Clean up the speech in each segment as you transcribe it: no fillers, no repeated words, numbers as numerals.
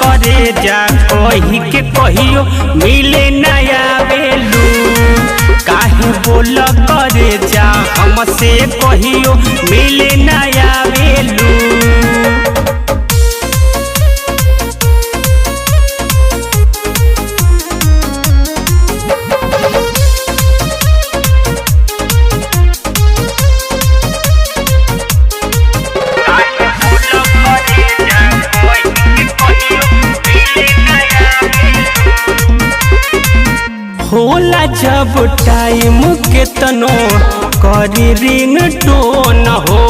करे जा कही के कहियो मिले नया बेलू। काहे बोल करे जा हमसे कहियो मिले नया बेलू। होला जब टाइम केतनो करी रिंग टोन हो,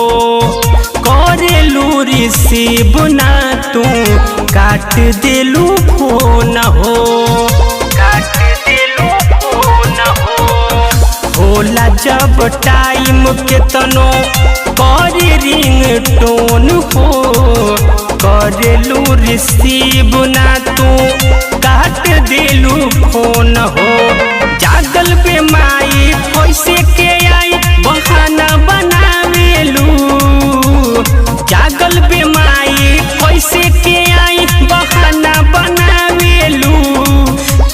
करेलू रिसीव ना तू काट देलू फोन हो, काट देलू फोन हो। होला जब टाइम केतनो करी रिंग टोन हो, करेलू रिसीव ना तू काट देलू फोन हो। जागल पे माई कैसे के आई बहाना बनावेलू। जागल पे माई कैसे के आई बहाना बनावेलू।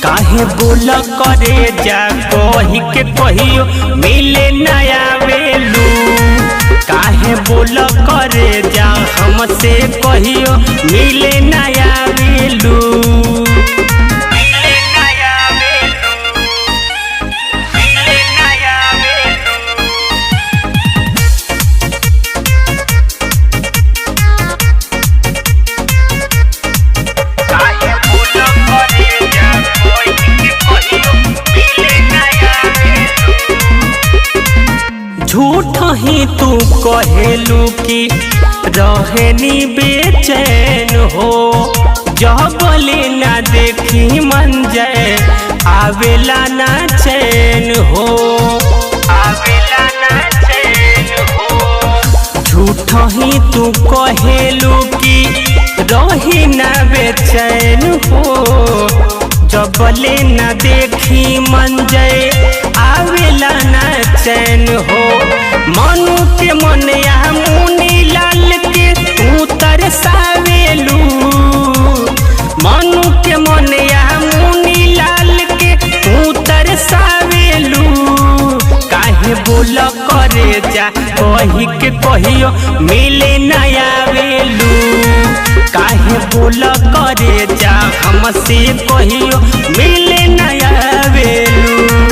काहे बोल करे जा कही के कहियो मिले नया बेलू। काहे बोल करे जा हमसे कहियो मिले नया बेलू। झूठ ही तू कहेलू कि रहनी बेचैन हो, जब ना देखी मन जाए आवेला ना चैन हो, आवेला ना चैन हो। झूठ ही तू कहेलू कि रही ना बेचैन हो, जब ना देखी मन जाए आवेला ना चैन हो। मनु के मनया मुनी लाल के तू तरसावेलू। मनु के मनया मुनी लाल के तू तरसावेलू। काहे बोल करे जा कही के कहियो मिले नया बेलू। काहे बोल करे जा हमसे कहियो मिले नया बेलू।